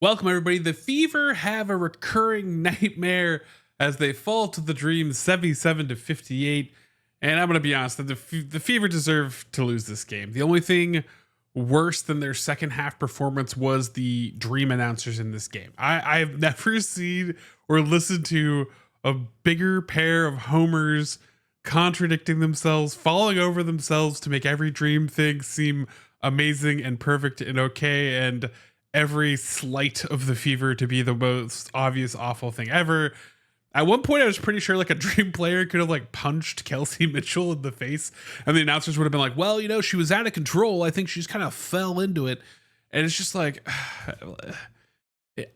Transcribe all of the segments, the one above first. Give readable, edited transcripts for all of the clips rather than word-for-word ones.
Welcome, everybody. The Fever have a recurring nightmare as they fall to the Dream 77-58. And I'm going to be honest, that the Fever deserve to lose this game. The only thing worse than their second half performance was the Dream announcers in this game. I've never seen or listened to a bigger pair of homers contradicting themselves, falling over themselves to make every Dream thing seem amazing and perfect and okay. And every slight of the Fever to be the most obvious awful thing ever. At one point, I was pretty sure like a Dream player could have like punched Kelsey Mitchell in the face, and the announcers would have been like, "Well, she was out of control. I think she just kind of fell into it." And it's just like,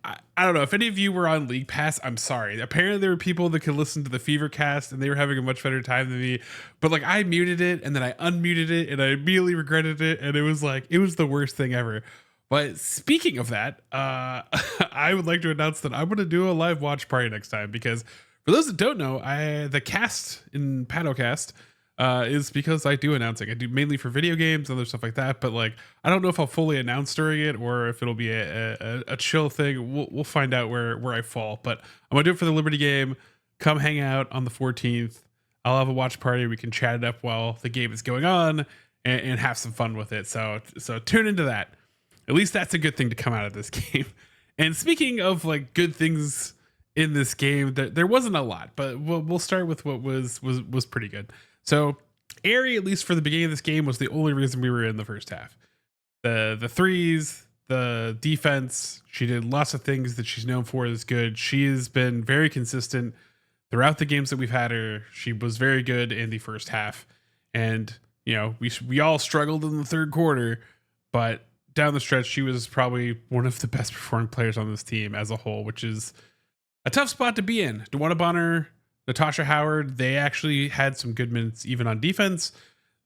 I don't know if any of you were on League Pass. I'm sorry. Apparently, there were people that could listen to the Fever cast, and they were having a much better time than me. But like, I muted it, and then I unmuted it, and I immediately regretted it, and it was the worst thing ever. But speaking of that, I would like to announce that I'm going to do a live watch party next time, because for those that don't know, the cast in Paddocast is because I do announcing. I do mainly for video games and other stuff like that. But like, I don't know if I'll fully announce during it or if it'll be a chill thing. We'll find out where I fall. But I'm gonna do it for the Liberty game. Come hang out on the 14th. I'll have a watch party. We can chat it up while the game is going on and have some fun with it. So tune into that. At least that's a good thing to come out of this game. And speaking of like good things in this game, there wasn't a lot, but we'll start with what was pretty good. So Ari, at least for the beginning of this game, was the only reason we were in the first half. The threes, the defense, she did lots of things that she's known for is good. She has been very consistent throughout the games that we've had her. She was very good in the first half, and we all struggled in the third quarter, but down the stretch, she was probably one of the best performing players on this team as a whole, which is a tough spot to be in. Dewana Bonner, Natasha Howard, they actually had some good minutes even on defense.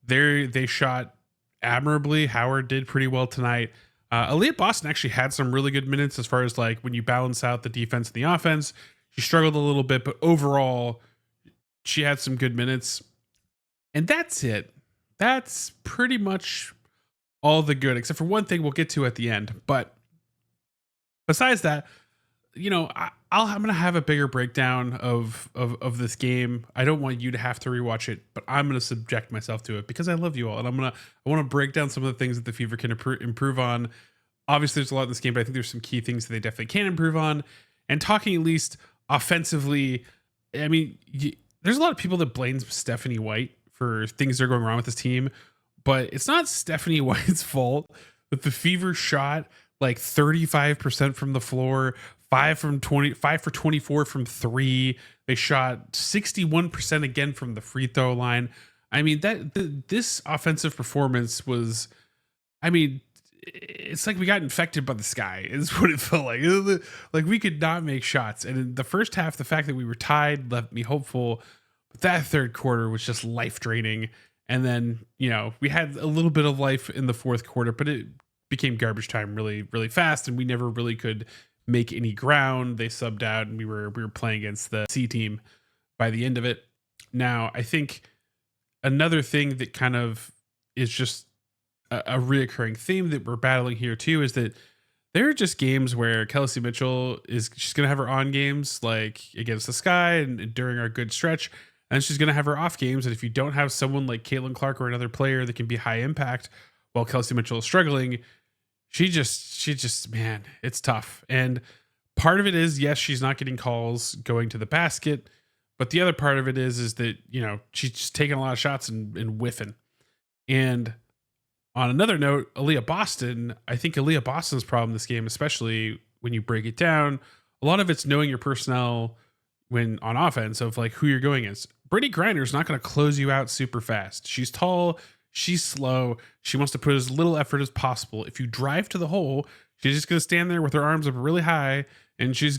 They shot admirably. Howard did pretty well tonight. Aaliyah Boston actually had some really good minutes as far as like when you balance out the defense and the offense. She struggled a little bit, but overall, she had some good minutes. And that's it. That's pretty much all the good, except for one thing we'll get to at the end. But besides that, I'm gonna have a bigger breakdown of this game. I don't want you to have to rewatch it, but I'm gonna subject myself to it because I love you all, and I want to break down some of the things that the Fever can improve on. Obviously, there's a lot in this game, but I think there's some key things that they definitely can improve on. And talking at least offensively, I mean, there's a lot of people that blame Stephanie White for things that are going wrong with this team. But it's not Stephanie White's fault that the Fever shot like 35% from the floor, 5 for 24 from 3. They shot 61% again from the free throw line. I mean, this offensive performance was, I mean, it's like we got infected by the sky is what it felt like. Like we could not make shots. And in the first half, the fact that we were tied left me hopeful. But that third quarter was just life draining. And then, we had a little bit of life in the fourth quarter, but it became garbage time really, really fast. And we never really could make any ground. They subbed out and we were playing against the C team by the end of it. Now, I think another thing that kind of is just a reoccurring theme that we're battling here too is that there are just games where Kelsey Mitchell she's going to have her on games like against the Sky and during our good stretch. And she's going to have her off games. And if you don't have someone like Caitlin Clark or another player that can be high impact while Kelsey Mitchell is struggling, she just, man, it's tough. And part of it is, yes, she's not getting calls going to the basket. But the other part of it is that, she's just taking a lot of shots and whiffing. And on another note, Aaliyah Boston, I think Aaliyah Boston's problem this game, especially when you break it down, a lot of it's knowing your personnel when on offense of like who you're going against. Brittany Griner's not going to close you out super fast. She's tall, she's slow, she wants to put as little effort as possible. If you drive to the hole, she's just going to stand there with her arms up really high, and she's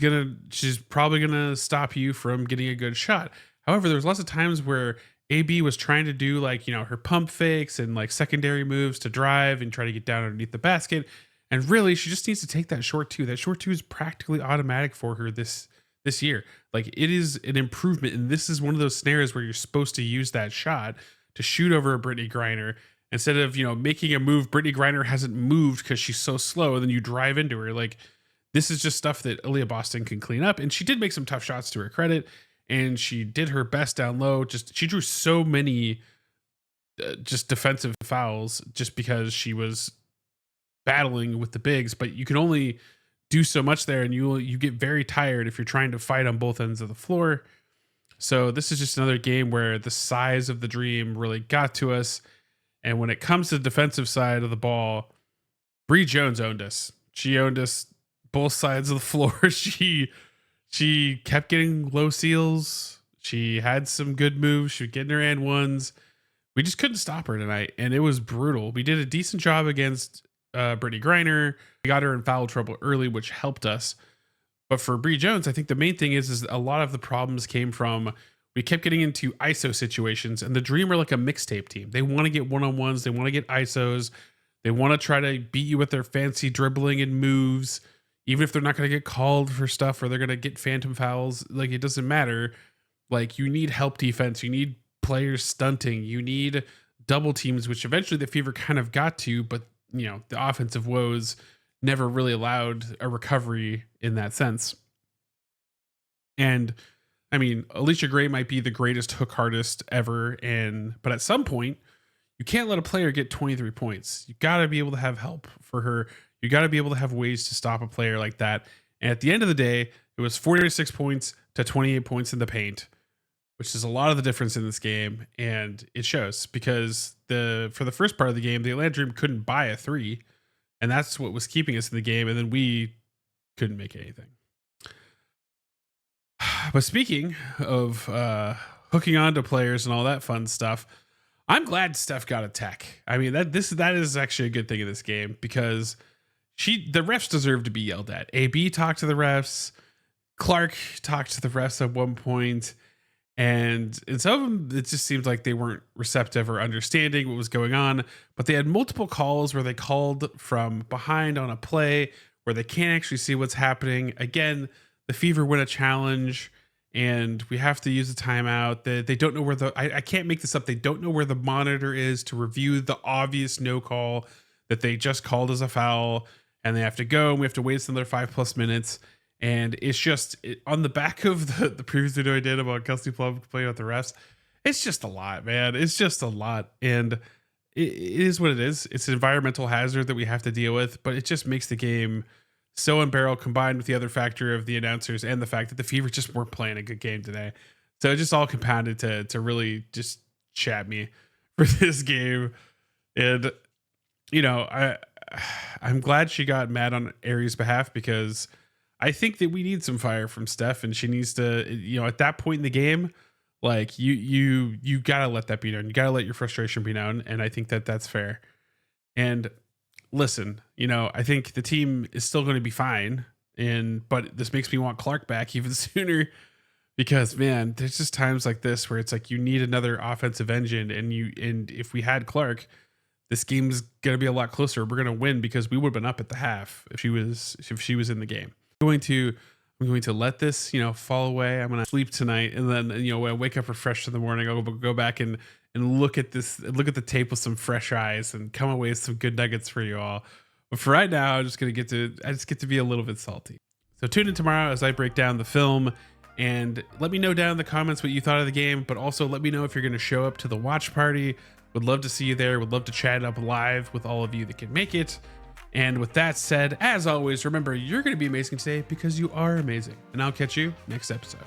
probably going to stop you from getting a good shot. However, there's lots of times where AB was trying to do like, her pump fakes and like secondary moves to drive and try to get down underneath the basket. And really, she just needs to take that short two. That short two is practically automatic for her this year. Like, it is an improvement, and this is one of those scenarios where you're supposed to use that shot to shoot over a Brittany Griner instead of making a move. Brittany Griner hasn't moved because she's so slow, and then you drive into her. Like, This is just stuff that Aaliyah Boston can clean up. And she did make some tough shots to her credit. And she did her best down low. She drew so many just defensive fouls just because she was battling with the bigs. But you can only do so much there, and you get very tired if you're trying to fight on both ends of the floor. So this is just another game where the size of the Dream really got to us. And when it comes to the defensive side of the ball, Bree Jones owned us. She owned us both sides of the floor. She kept getting low seals. She had some good moves. She was getting her and ones. We just couldn't stop her tonight, and it was brutal. We did a decent job against Brittany Griner. We got her in foul trouble early, which helped us. But for Bree Jones, I think the main thing is a lot of the problems came from we kept getting into ISO situations, and the Dream are like a mixtape team. They want to get one-on-ones. They want to get ISOs. They want to try to beat you with their fancy dribbling and moves, even if they're not going to get called for stuff or they're going to get phantom fouls. Like, it doesn't matter. Like, you need help defense. You need players stunting. You need double teams, which eventually the Fever kind of got to, but the offensive woes never really allowed a recovery in that sense. And I mean, Alicia Gray might be the greatest hook artist ever, but at some point, you can't let a player get 23 points. You got to be able to have help for her. You got to be able to have ways to stop a player like that. And at the end of the day, it was 46 points to 28 points in the paint, which is a lot of the difference in this game. And it shows because for the first part of the game, the Atlanta Dream couldn't buy a three. And that's what was keeping us in the game. And then we couldn't make anything. But speaking of hooking on to players and all that fun stuff, I'm glad Steph got a tech. I mean, that is actually a good thing in this game because the refs deserve to be yelled at. AB talked to the refs. Clark talked to the refs at one point. And in some of them, it just seemed like they weren't receptive or understanding what was going on. But they had multiple calls where they called from behind on a play where they can't actually see what's happening. Again, the Fever win a challenge and we have to use a timeout. They don't know where I can't make this up. They don't know where the monitor is to review the obvious no call that they just called as a foul. And they have to go and we have to wait another 5+ minutes. And it's just on the back of the previous video I did about Kelsey Plum playing with the refs. It's just a lot, man. It's just a lot. And it is what it is. It's an environmental hazard that we have to deal with, but it just makes the game so unbearable combined with the other factor of the announcers and the fact that the Fever just weren't playing a good game today. So it just all compounded to really just chat me for this game. And, I'm glad she got mad on Aries' behalf because I think that we need some fire from Steph, and she needs to, at that point in the game, like you gotta let that be known. You gotta let your frustration be known, and I think that that's fair. And listen, I think the team is still going to be fine, but this makes me want Clark back even sooner because man, there's just times like this where it's like you need another offensive engine, and if we had Clark, this game's gonna be a lot closer. We're gonna win because we would have been up at the half if she was in the game. I'm going to let this, fall away. I'm going to sleep tonight. And then, when I wake up refreshed in the morning, I'll go back and look at the tape with some fresh eyes and come away with some good nuggets for you all. But for right now, I just get to be a little bit salty. So tune in tomorrow as I break down the film and let me know down in the comments what you thought of the game, but also let me know if you're going to show up to the watch party. Would love to see you there. Would love to chat up live with all of you that can make it. And with that said, as always, remember, you're going to be amazing today because you are amazing. And I'll catch you next episode.